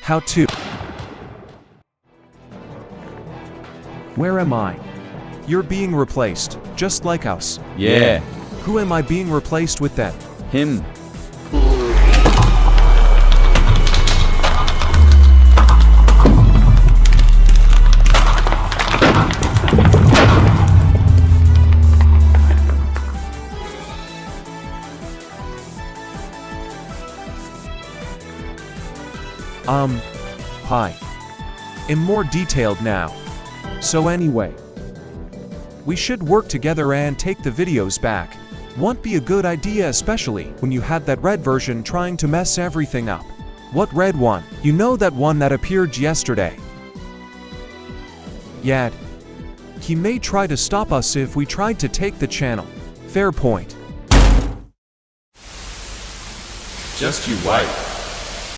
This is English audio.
How to? Where am I? You're being replaced, just like us. Yeah, Who am I being replaced with then? him. Hi. I'm more detailed now. So anyway, we should work together and take the videos back. Won't be a good idea, especially when you had that red version trying to mess everything up. What red one? You know, that one that appeared yesterday. Yeah. He may try to stop us if we tried to take the channel. Fair point. Just you wait.